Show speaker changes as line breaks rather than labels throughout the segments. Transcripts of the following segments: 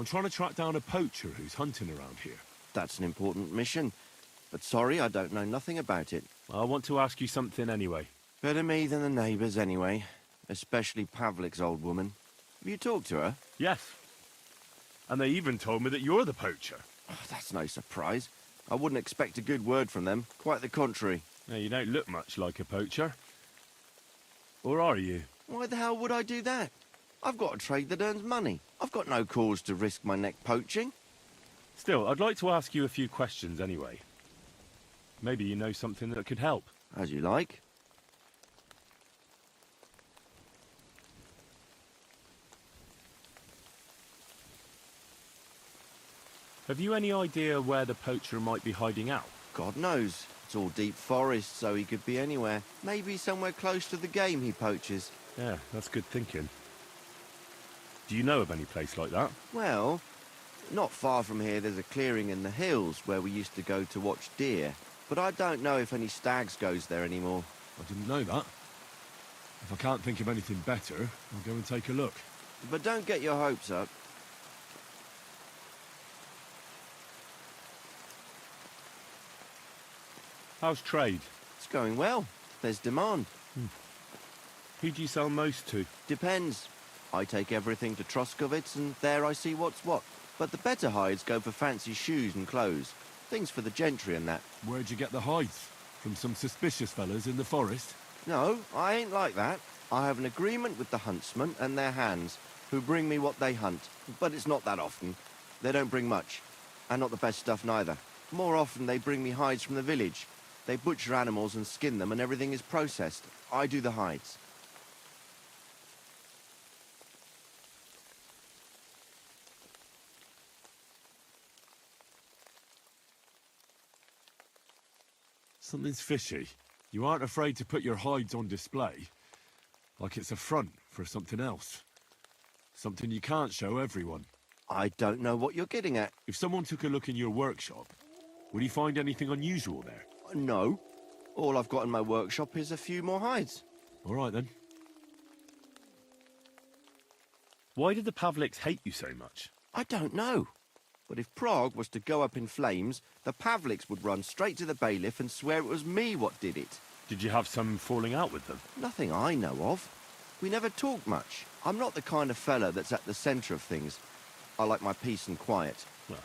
I'm trying to track down a poacher who's hunting around here.
That's an important mission. But sorry, I don't know nothing about it.
I want to ask you something anyway.
Better me than the neighbours anyway. Especially Pavlik's old woman. Have you talked to her?
Yes. And they even told me that you're the poacher.
Oh, that's no surprise. I wouldn't expect a good word from them. Quite the contrary.
Now, you don't look much like a poacher. Or are you?
Why the hell would I do that? I've got a trade that earns money. I've got no cause to risk my neck poaching.
Still, I'd like to ask you a few questions anyway. Maybe you know something that could help.
As you like.
Have you any idea where the poacher might be hiding out?
God knows. It's all deep forest, so he could be anywhere. Maybe somewhere close to the game he poaches.
Yeah, that's good thinking. Do you know of any place like that?
Well, not far from here there's a clearing in the hills where we used to go to watch deer. But I don't know if any stags goes there anymore.
I didn't know that. If I can't think of anything better, I'll go and take a look.
But don't get your hopes up.
How's trade?
It's going well. There's demand.
Who do you sell most to?
Depends. I take everything to Troskovitz and there I see what's what. But the better hides go for fancy shoes and clothes. Things for the gentry and that.
Where'd you get the hides? From some suspicious fellas in the forest?
No, I ain't like that. I have an agreement with the huntsmen and their hands, who bring me what they hunt. But it's not that often. They don't bring much. And not the best stuff neither. More often they bring me hides from the village. They butcher animals and skin them and everything is processed. I do the hides.
Something's fishy. You aren't afraid to put your hides on display. Like it's a front for something else. Something you can't show everyone.
I don't know what you're getting at.
If someone took a look in your workshop, would he find anything unusual there?
No. All I've got in my workshop is a few more hides.
All right, then. Why did the Pavliks hate you so much?
I don't know. But if Prague was to go up in flames, the Pavliks would run straight to the bailiff and swear it was me what did it.
Did you have some falling out with them?
Nothing I know of. We never talk much. I'm not the kind of fella that's at the centre of things. I like my peace and quiet.
Well,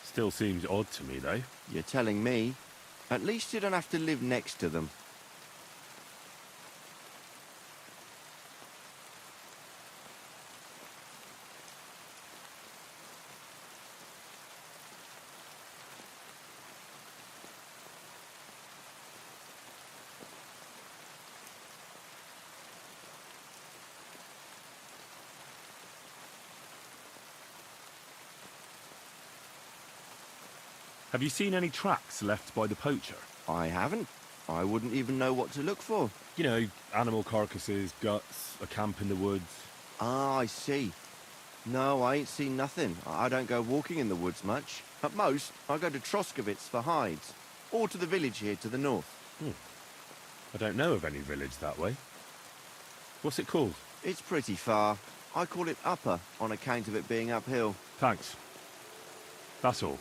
still seems odd to me, though.
You're telling me. At least you don't have to live next to them.
Have you seen any tracks left by the poacher?
I haven't. I wouldn't even know what to look for.
You know, animal carcasses, guts, a camp in the woods.
Ah, I see. No, I ain't seen nothing. I don't go walking in the woods much. At most, I go to Troskovitz for hides. Or to the village here to the north.
I don't know of any village that way. What's it called?
It's pretty far. I call it Upper on account of it being uphill.
Thanks. That's all.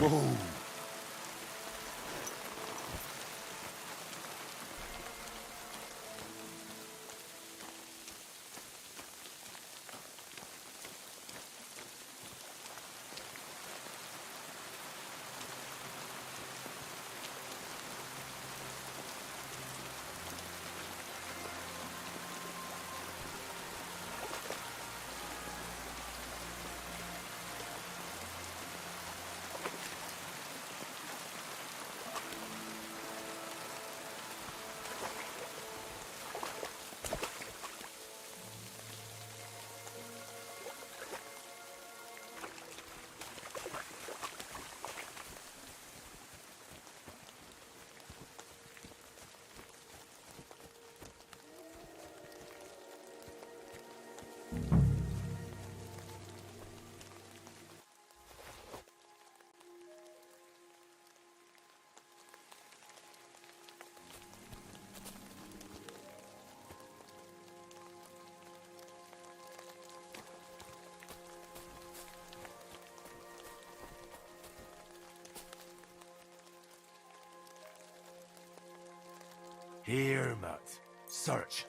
Whoa. Here, Matt. Search.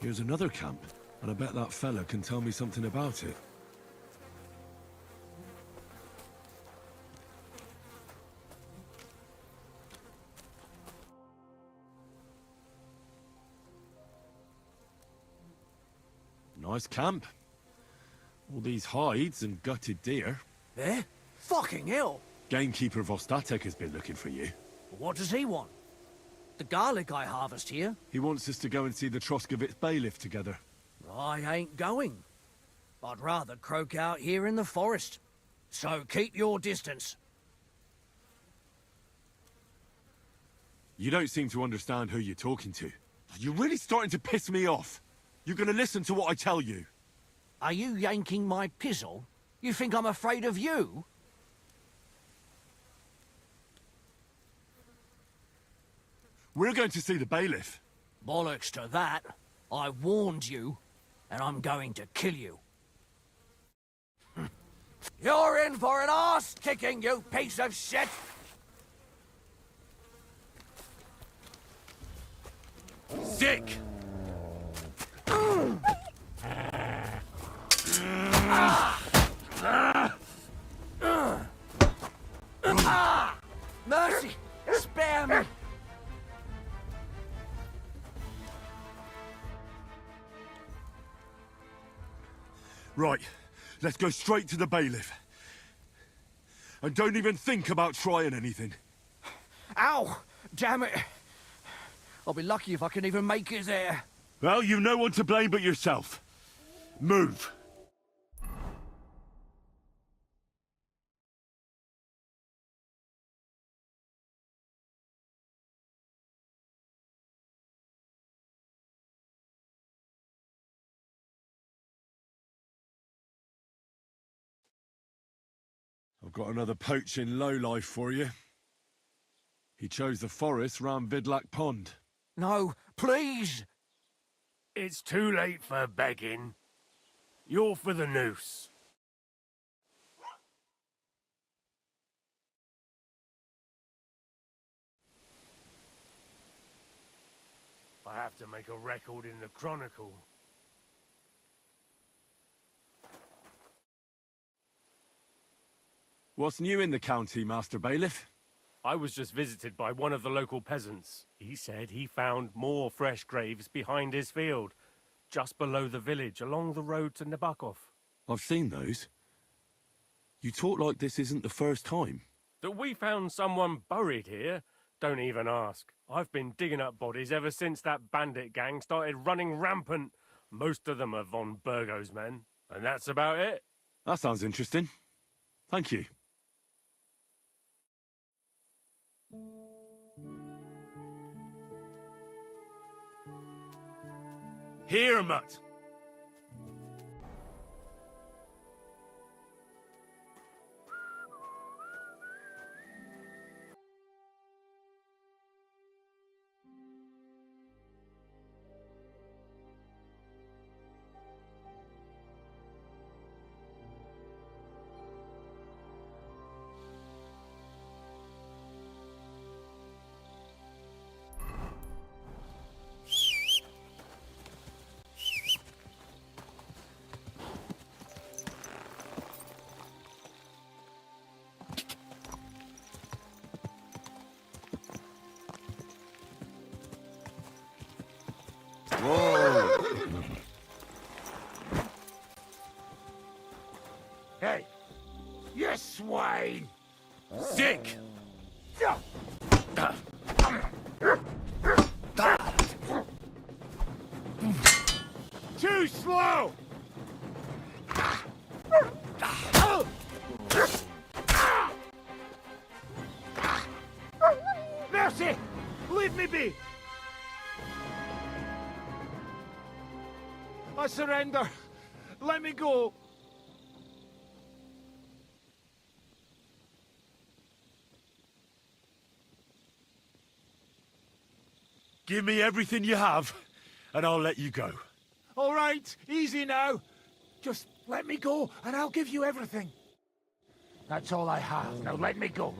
Here's another camp, and I bet that fella can tell me something about it. Nice camp. All these hides and gutted deer.
Eh? Fucking hell!
Gamekeeper Vostatek has been looking for you.
What does he want? The garlic I harvest here?
He wants us to go and see the Troskovitz bailiff together.
I ain't going. I'd rather croak out here in the forest. So keep your distance.
You don't seem to understand who you're talking to. You're really starting to piss me off. You're gonna listen to what I tell you.
Are you yanking my pizzle? You think I'm afraid of you?
We're going to see the bailiff.
Bollocks to that. I warned you, and I'm going to kill you. You're in for an arse-kicking, you piece of shit!
Sick!
Mercy! Spare me!
Right, let's go straight to the bailiff. And don't even think about trying anything.
Ow! Damn it! I'll be lucky if I can even make it there.
Well, you've no one to blame but yourself. Move. I've got another poaching lowlife for you. He chose the forest round Vidlak Pond.
No, please!
It's too late for begging. You're for the noose. I have to make a record in the Chronicle.
What's new in the county, Master Bailiff?
I was just visited by one of the local peasants. He said he found more fresh graves behind his field, just below the village, along the road to Nabokov.
I've seen those. You talk like this isn't the first time.
That we found someone buried here? Don't even ask. I've been digging up bodies ever since that bandit gang started running rampant. Most of them are von Burgo's men, and that's about it.
That sounds interesting. Thank you.
Here, Mutt.
Whoa!
Hey, you swine! Sick! Too slow! Mercy! Leave me be! I surrender. Let me go.
Give me everything you have, and I'll let you go.
All right, easy now. Just let me go, and I'll give you everything. That's all I have. Now let me go.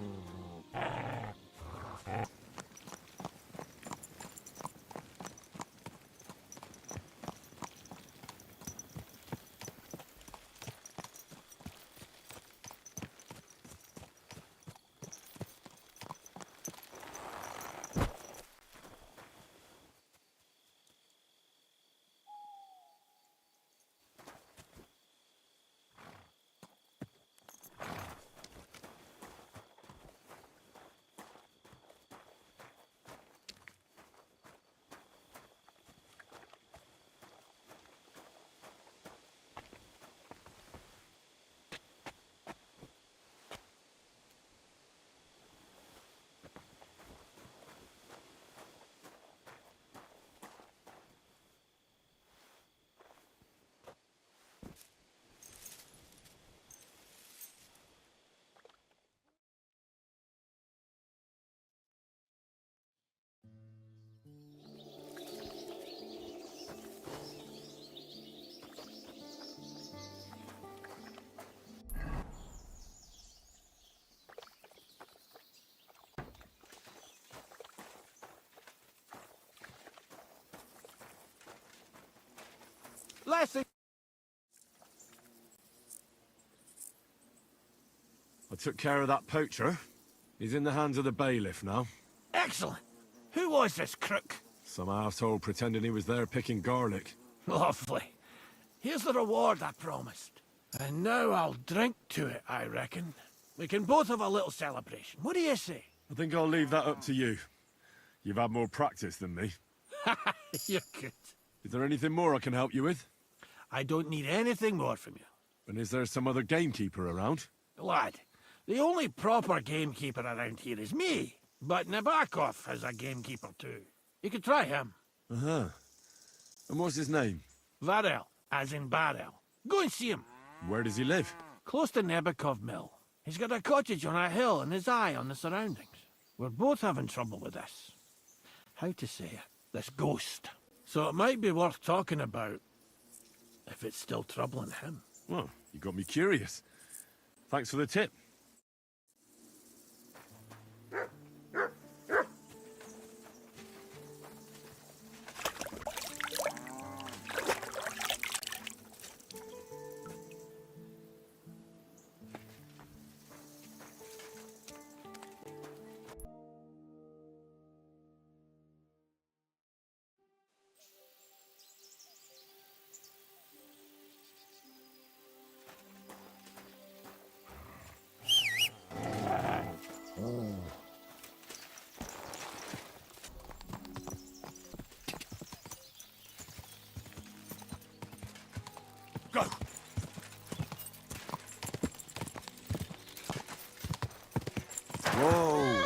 Lassie!
I took care of that poacher. He's in the hands of the bailiff now.
Excellent. Who was this crook?
Some asshole pretending he was there picking garlic.
Lovely. Here's the reward I promised. And now I'll drink to it, I reckon. We can both have a little celebration. What do you say?
I think I'll leave that up to you. You've had more practice than me.
You're good.
Is there anything more I can help you with?
I don't need anything more from you.
And is there some other gamekeeper around?
Lad, the only proper gamekeeper around here is me. But Nabokov has a gamekeeper too. You could try him.
Uh-huh. And what's his name?
Varel, as in barrel. Go and see him.
Where does he live?
Close to Nabokov Mill. He's got a cottage on a hill and his eye on the surroundings. We're both having trouble with this. How to say it? This ghost. So it might be worth talking about if it's still troubling him.
Well, you got me curious. Thanks for the tip.
Go!
Whoa!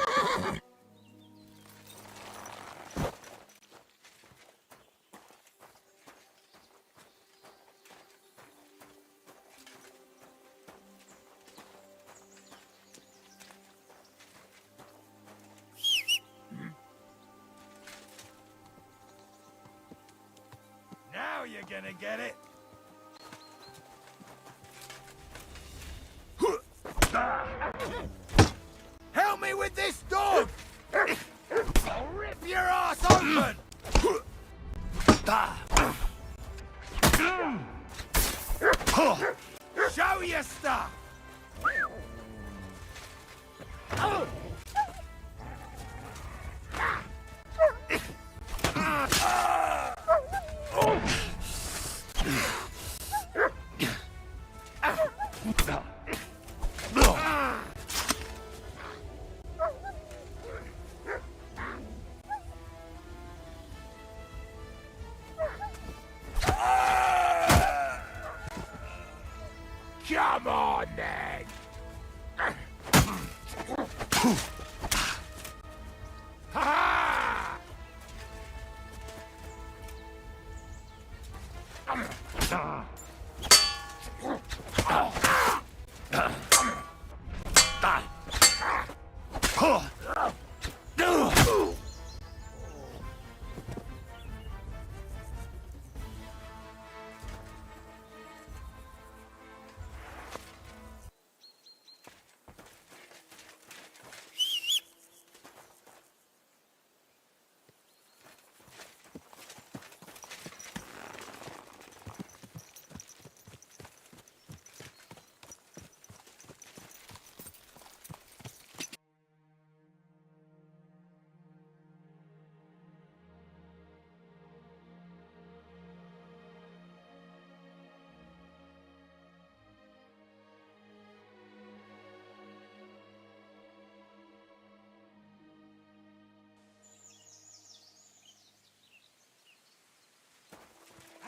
Now you're gonna get it. Help me with this dog! I'll rip your ass open! Show your stuff! Come on, then! Ha-ha!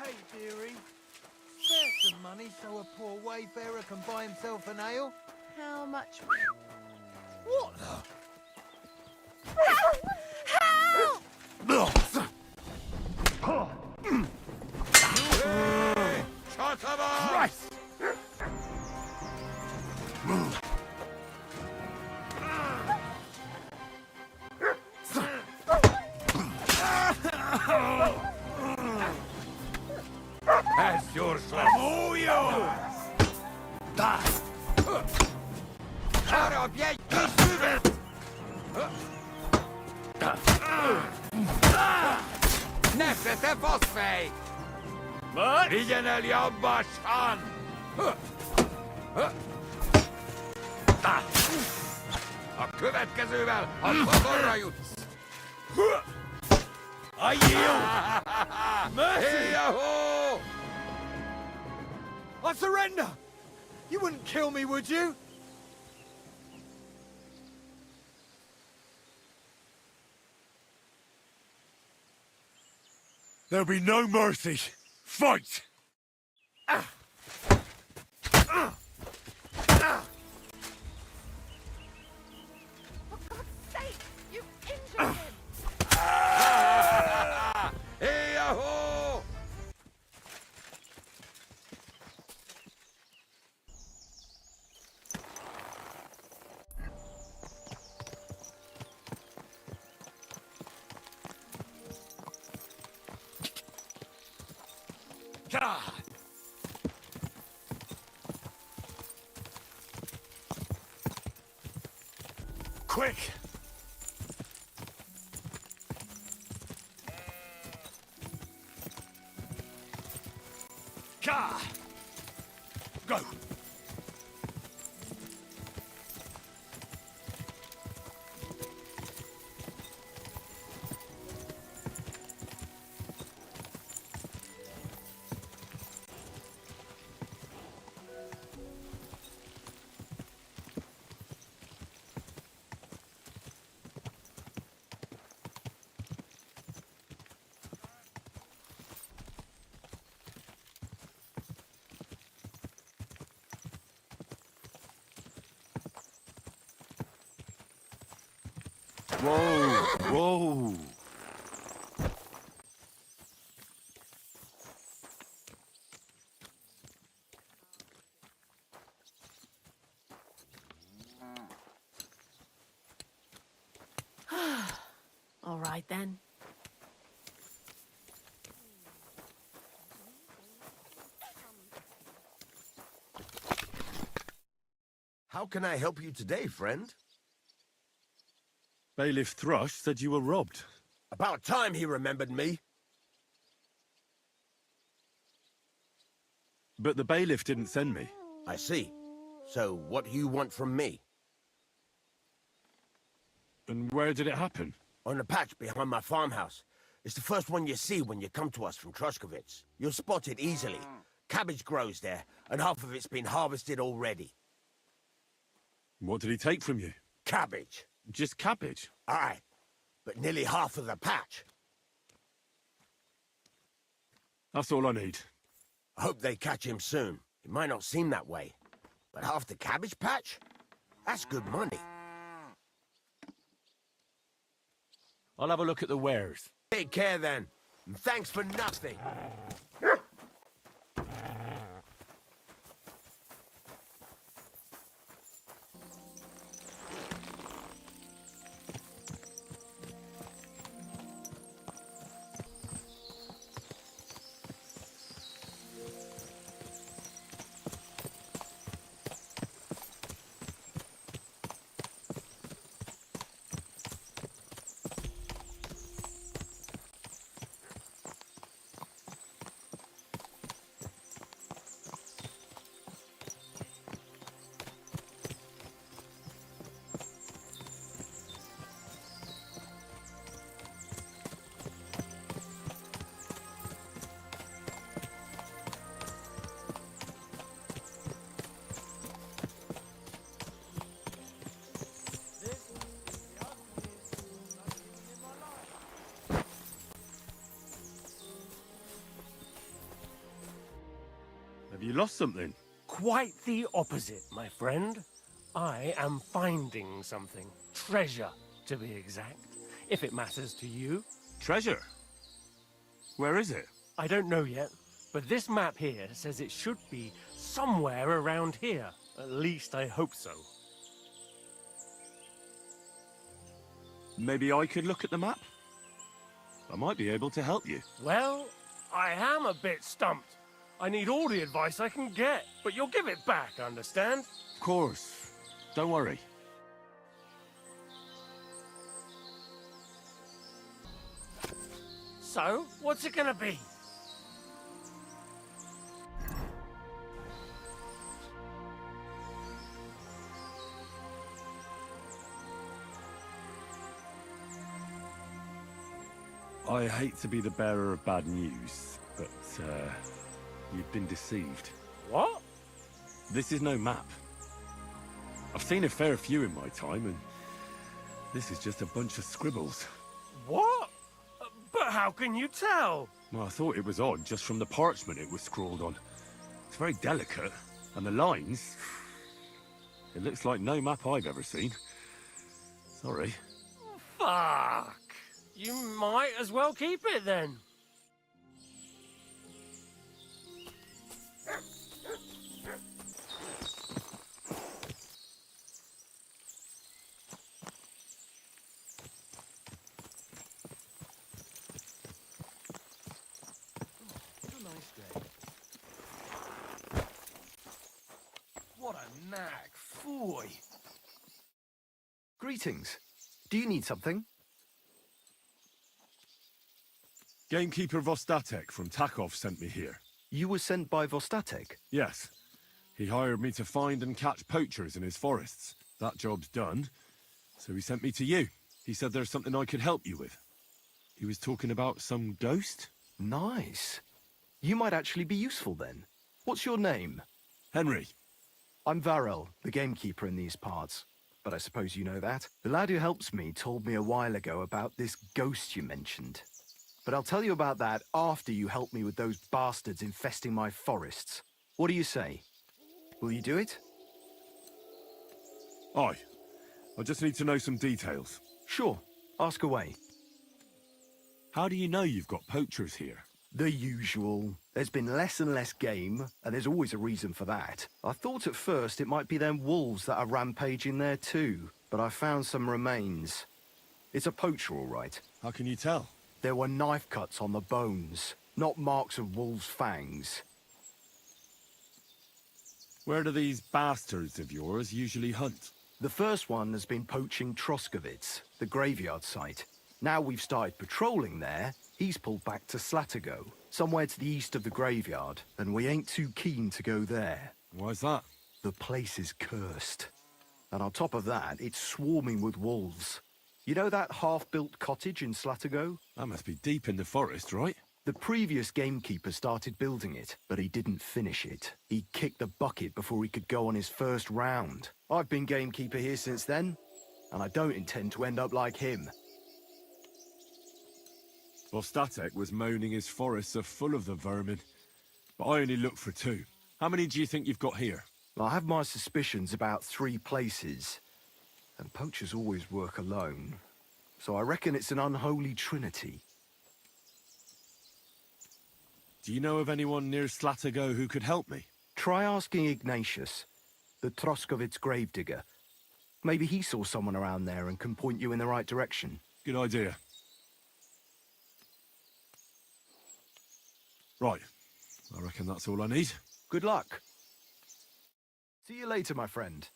Hey, dearie. Spare some money so a poor wayfarer can buy himself an ale.
How much?
What the?
Help!
Shut him up! Christ! That's your son. All yours! Da! Ara, wielki szybet! Nefse te faszfej! Vigyen el jobbasan! A következővel a fatorra jutsz! I yield! Mercy!
I surrender! You wouldn't kill me, would you?
There'll be no mercy. Fight!
For God's sake, you've injured him!
Hey-yahoo!
God! Quick! Ka! Go!
Whoa, whoa.
All right then.
How can I help you today, friend?
Bailiff Thrush said you were robbed.
About time he remembered me.
But the bailiff didn't send me.
I see. So, what do you want from me?
And where did it happen?
On the patch behind my farmhouse. It's the first one you see when you come to us from Trushkovitz. You'll spot it easily. Cabbage grows there, and half of it's been harvested already.
What did he take from you?
Cabbage.
Just cabbage?
Aye, but nearly half of the patch.
That's all I need.
I hope they catch him soon. It might not seem that way, but half the cabbage patch? That's good money.
I'll have a look at the wares.
Take care then, and thanks for nothing.
Have you lost something?
Quite the opposite, my friend. I am finding something. Treasure, to be exact. If it matters to you.
Treasure? Where is it?
I don't know yet, but this map here says it should be somewhere around here. At least I hope so.
Maybe I could look at the map? I might be able to help you.
Well, I am a bit stumped. I need all the advice I can get, but you'll give it back, understand?
Of course. Don't worry.
So, what's it gonna be?
I hate to be the bearer of bad news, but, you've been deceived.
What?
This is no map. I've seen a fair few in my time, and this is just a bunch of scribbles.
What? But how can you tell?
Well, I thought it was odd just from the parchment it was scrawled on. It's very delicate, and the lines... It looks like no map I've ever seen. Sorry.
Fuck. You might as well keep it then.
What a knack, foy.
Greetings. Do you need something?
Gamekeeper Vostatek from Takov sent me here.
You were sent by Vostatek?
Yes. He hired me to find and catch poachers in his forests. That job's done, so he sent me to you. He said there's something I could help you with. He was talking about some ghost?
Nice. You might actually be useful then. What's your name?
Henry.
I'm Varel, the gamekeeper in these parts. But I suppose you know that. The lad who helps me told me a while ago about this ghost you mentioned. But I'll tell you about that after you help me with those bastards infesting my forests. What do you say? Will you do it?
Aye. I just need to know some details.
Sure. Ask away.
How do you know you've got poachers here?
The usual. There's been less and less game, and there's always a reason for that. I thought at first it might be them wolves that are rampaging there too, but I found some remains. It's a poacher, all right.
How can you tell?
There were knife cuts on the bones, not marks of wolves' fangs.
Where do these bastards of yours usually hunt?
The first one has been poaching Troskovitz, the graveyard site. Now we've started patrolling there, he's pulled back to Slatigo, somewhere to the east of the graveyard, and we ain't too keen to go there.
Why's that?
The place is cursed. And on top of that, it's swarming with wolves. You know that half-built cottage in Slatigo?
That must be deep in the forest, right?
The previous gamekeeper started building it, but he didn't finish it. He kicked the bucket before he could go on his first round. I've been gamekeeper here since then, and I don't intend to end up like him.
Well, Statek was moaning his forests are full of the vermin, but I only looked for 2. How many do you think you've got here?
I have my suspicions about 3 places, and poachers always work alone, so I reckon it's an unholy trinity.
Do you know of anyone near Slatigo who could help me?
Try asking Ignatius, the Troskovitz gravedigger. Maybe he saw someone around there and can point you in the right direction.
Good idea. Right. I reckon that's all I need.
Good luck. See you later, my friend.